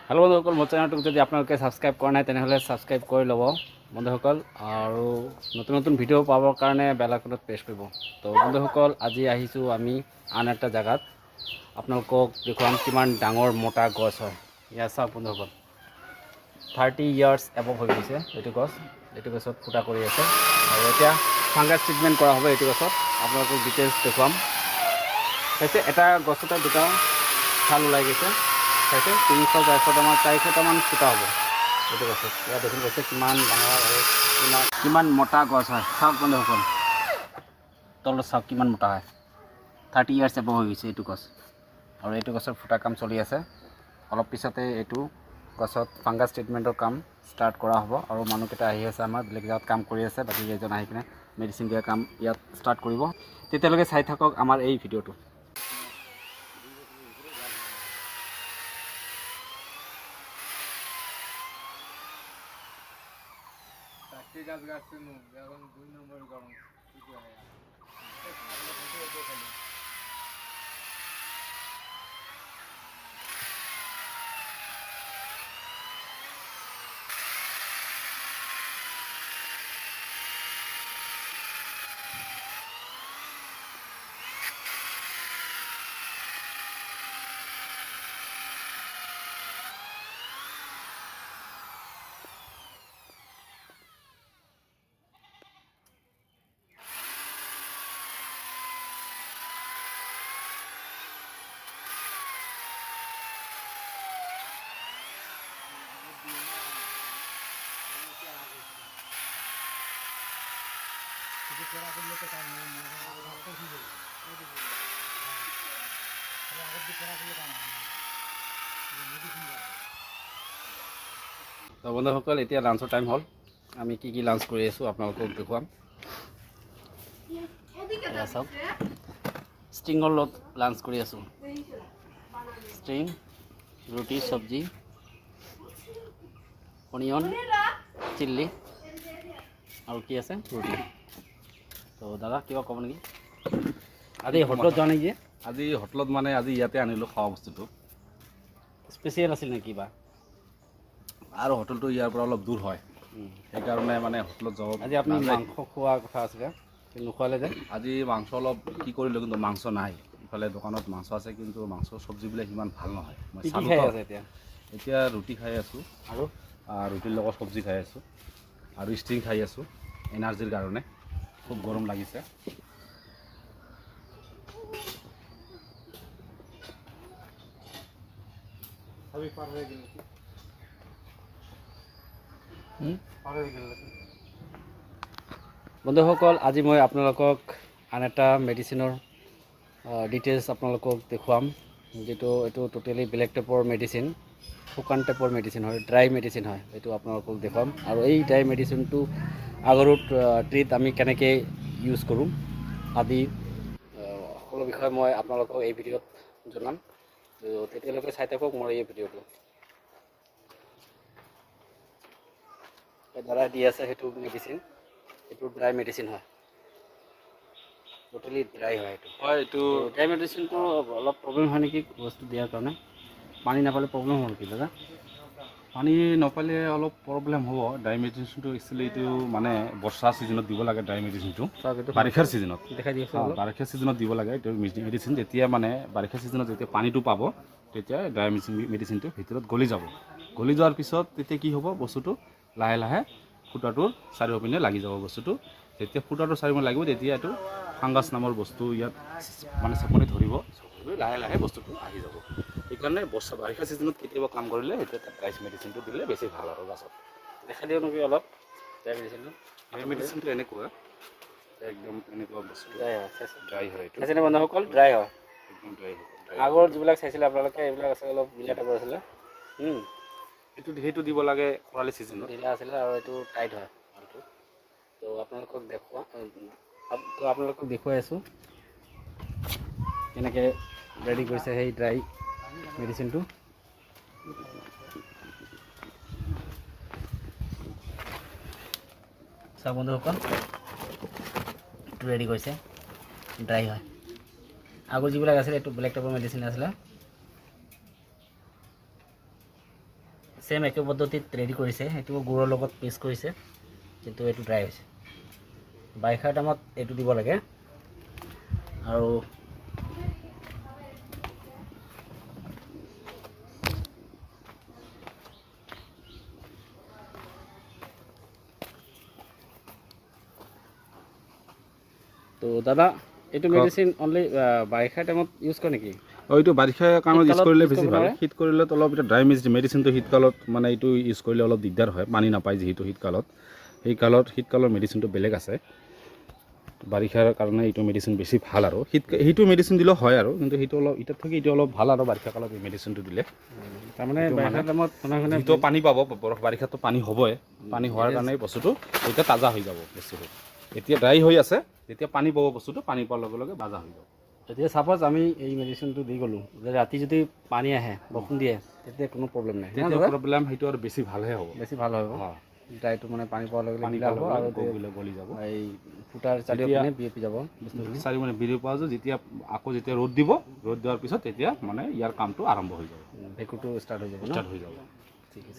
Hello' বন্ধুসকল, মোৰ চেনেলটোক যদি আপোনালোকে ছাবস্ক্ৰাইব কৰা নাই তেনেহ'লে ছাবস্ক্ৰাইব কৰি ল'ব বন্ধুসকল, আৰু নতুন নতুন ভিডিঅ' পাবৰ কাৰণে বেল আইকনত প্ৰেছ কৰিব। তো বন্ধুসকল, আজি আহিছোঁ আমি আন এটা জেগাত। আপোনালোকক দেখুৱাম কিমান ডাঙৰ মোটা গছ হয়। ইয়াত চাওক বন্ধুসকল, 30 ইয়াৰ্ছ এবভ হৈ গৈছে এইটো গছত ফুটা কৰি আছে, আৰু এতিয়া ফাংগাছ ট্ৰিটমেণ্ট কৰা হ'ব এইটো গছত। আপোনালোকক ডিটেইলছ দেখুৱাম। চাইছে, এটা গছতে দুটা ছাল ওলাই গৈছে। চাইছে, 300-400টামান ফুটা হ'ব এইটো গছত। ইয়াত দেখি গৈছে কিমান ডাঙৰ আৰু কিমান মোটা গছ হয়। চাওক বন্ধুসকল, তলত চাওক কিমান মোটা হয়। 30 ইয়াৰ্ছ এবভ হৈ গৈছে এইটো গছ, আৰু এইটো গছৰ ফুটা কাম চলি আছে। অলপ পিছতে এইটো গছত ফাংগাছ ট্ৰিটমেণ্টৰ কাম ষ্টাৰ্ট কৰা হ'ব, আৰু মানুহকেইটা আহি আছে আমাৰ বেলেগ জেগাত কাম কৰি আছে। বাকী কেইজন আহি কিনে মেডিচিন দিয়া কাম ইয়াত ষ্টাৰ্ট কৰিব। তেতিয়ালৈকে চাই থাকক আমাৰ এই ভিডিঅ'টো। গাছ গাছছে এখন 2 নম্বৰ গৰম তো বন্ধুসকল, এতিয়া লাঞ্চৰ টাইম হ'ল। আমি কি লাঞ্চ কৰি আছোঁ আপোনালোকক দেখুৱাম। চাওক, ষ্টিঙৰ লগত লাঞ্চ কৰি আছোঁ। ষ্টিং, ৰুটি, চব্জি, অনিয়ন, চিল্লি, আৰু কি আছে ৰুটি। তো দাদা কিবা ক'ব নেকি? আজি হোটেলত যোৱা নেকি? আজি হোটেলত মানে আজি ইয়াতে আনিলোঁ খোৱা বস্তুটো। স্পেচিয়েল আছিল নেকি কিবা? আৰু হোটেলটো ইয়াৰ পৰা অলপ দূৰ হয়, সেইকাৰণে মানে হোটেলত যাব। আজি আপুনি মাংস খোৱাৰ কথা আছিলে, নোখোৱালে যে? আজি মাংস অলপ কি কৰিলোঁ, কিন্তু মাংস নাই। ইফালে দোকানত মাংস আছে, কিন্তু মাংস চব্জিবিলাক ইমান ভাল নহয়। মই কি খাই আছে এতিয়া? এতিয়া ৰুটি খাই আছোঁ, আৰু ৰুটিৰ লগত চব্জি খাই আছোঁ, আৰু ষ্টিং খাই আছোঁ এনাৰ্জিৰ কাৰণে। খুব গৰম লাগিছে। বন্ধুসকল, আজি মই আপোনালোকক আন এটা মেডিচিনৰ ডিটেইলছ আপোনালোকক দেখুৱাম, এইটো টোটেলি বেলেগ টাইপৰ মেডিচিন, শুকান টাইপৰ মেডিচিন হয়, ড্ৰাই মেডিচিন হয়। এইটো আপোনালোকক দেখুৱাম, আৰু এই ড্ৰাই মেডিচিনটো আগৰুত ট্ৰিট আমি কেনেকৈ ইউজ কৰোঁ আদি সকলো বিষয়ে মই আপোনালোকক এই ভিডিঅ'ত জনাম। তো তেতিয়ালৈকে চাই থাকক মোৰ এই ভিডিঅ'টো। দ্বাৰা দি আছে সেইটো মেডিচিন, এইটো ড্ৰাই মেডিচিন হয়, টোটেলি ড্ৰাই হয়। এইটো ড্ৰাই মেডিচিনটো অলপ প্ৰব্লেম হয় নেকি বস্তু দিয়াৰ কাৰণে? পানী নাপালে প্ৰব্লেম হ'ব নেকি দাদা? পানী নাপালে অলপ প্ৰব্লেম হ'ব। ড্ৰাই মেডিচিনটো একচুৱেলি এইটো মানে বৰ্ষা ছিজনত দিব লাগে। ড্ৰাই মেডিচিনটো বাৰিষাৰ ছিজনত দেখাই দি আছোঁ। বাৰিষা ছিজনত দিব লাগে এইটো মেডিচিন। যেতিয়া মানে বাৰিষা ছিজনত যেতিয়া পানীটো পাব, তেতিয়া ড্ৰাই মেডিচিনটো ভিতৰত গলি যাব। গলি যোৱাৰ পিছত তেতিয়া কি হ'ব, বস্তুটো লাহে লাহে ফুটাটোৰ চাৰিওপিনে লাগি যাব বস্তুটো। যেতিয়া ফুটাটোৰ চাৰিওপিনে লাগিব, তেতিয়া এইটো ফাংগাছ নামৰ বস্তু ইয়াত মানে চেপনি ধৰিব, লাহে লাহে বস্তুটো আহি যাব। সেইকাৰণে বাৰিষা ছিজনত কেতিয়াবা কাম কৰিলে সেইটো ড্ৰাই মেডিচিনটো দিলে বেছি ভাল আৰু গাছত। দেখা দিওঁ নেকি অলপ ড্ৰাই মেডিচিনটো? ড্ৰাই মেডিচিনটো এনেকুৱা একদম এনেকুৱা বস্তু ড্ৰাই হয়। এইটো চাইছেনে বন্ধুসকল? ড্ৰাই হয়, একদম ড্ৰাই হ'ব। আগৰ যিবিলাক চাইছিলে আপোনালোকে, এইবিলাক আছে অলপ মিলা টাইপৰ আছিলে। সেইটো দিব লাগে খৰালি ছিজনত, ঢিলা আছিলে, আৰু এইটো টাইট হয় মালটো। তো আপোনালোকক দেখুৱাই আছোঁ কেনেকৈ ৰেডি কৰিছে সেই ড্ৰাই মেডিচিনটো। চাওক বন্ধুসকল, এইটো ৰেডি কৰিছে, ড্ৰাই হয়। আগৰ যিবিলাক আছিলে এইটো বেলেগ টাইপৰ মেডিচিন আছিলে। ছেম একে পদ্ধতিত ৰেডি কৰিছে, সেইটো গুড়ৰ লগত মিক্স কৰিছে, কিন্তু এইটো ড্ৰাই হৈছে। বাৰিষাৰ টাইমত এইটো দিব লাগে। আৰু তো দাদা এইটো মেডিচিন অনলি বাৰিষাৰ টাইমত ইউজ কৰে নেকি? এইটো বাৰিষা কামত ইউজ শীতকালত কৰিলে use বেছি কৰিব ভাল। নোৱাৰে? শীত কৰিলে অলপ এটা ড্ৰাই মেডিচিনটো শীতকালত মানে এইটো ইউজ কৰিলে অলপ দিগদাৰ হয়, পানী নাপায় যিহেতু শীতকালত। শীতকালৰ মেডিচিনটো বেলেগ আছে, বাৰিষাৰ কাৰণে এইটো মেডিচিন বেছি ভাল। আৰু সেইটো মেডিচিন দিলেও হয় আৰু, কিন্তু সেইটো অলপ ইটাত থাকি এইটো অলপ ভাল আৰু বাৰিষা কালত এই মেডিচিনটো দিলে। তাৰমানে এইটো বাৰিষাৰ টাইমত যিটো পানী পাব, বাৰিষাতো পানী হ'বই, পানী হোৱাৰ কাৰণে বস্তুটো এতিয়া তাজা হৈ যাব বস্তুটো। এতিয়া ড্ৰাই হৈ আছে, যেতিয়া পানী পাব বস্তুটো, পানী পোৱাৰ লগে লগে তাজা হৈ যাব। এতিয়া চাপ'জ আমি এই মেডিচিনটো দি গ'লোঁ, যে ৰাতি যদি পানী আহে, বৰষুণ দিয়ে, তেতিয়া কোনো প্ৰব্লেম নাই, তেতিয়া প্ৰব্লেম সেইটো আৰু বেছি ভালহে হ'ব, বেছি ভাল হ'ব। ড্ৰাইটো মানে পানী পোৱাৰ লগে লগে ঢিলা হ'ব আৰু গলি যাব। এই ফুটাৰ চাৰিওপিনে বিয়পি যাব বস্তুখিনি। মানে বিৰি পোৱা যায়, যেতিয়া ৰ'দ দিব, ৰ'দ দিয়াৰ পিছত তেতিয়া মানে ইয়াৰ কামটো আৰম্ভ হৈ যাব, ভেঁকুৰটো ষ্টাৰ্ট হৈ যাব। ষ্টাৰ্ট হৈ যাব। ঠিক আছে।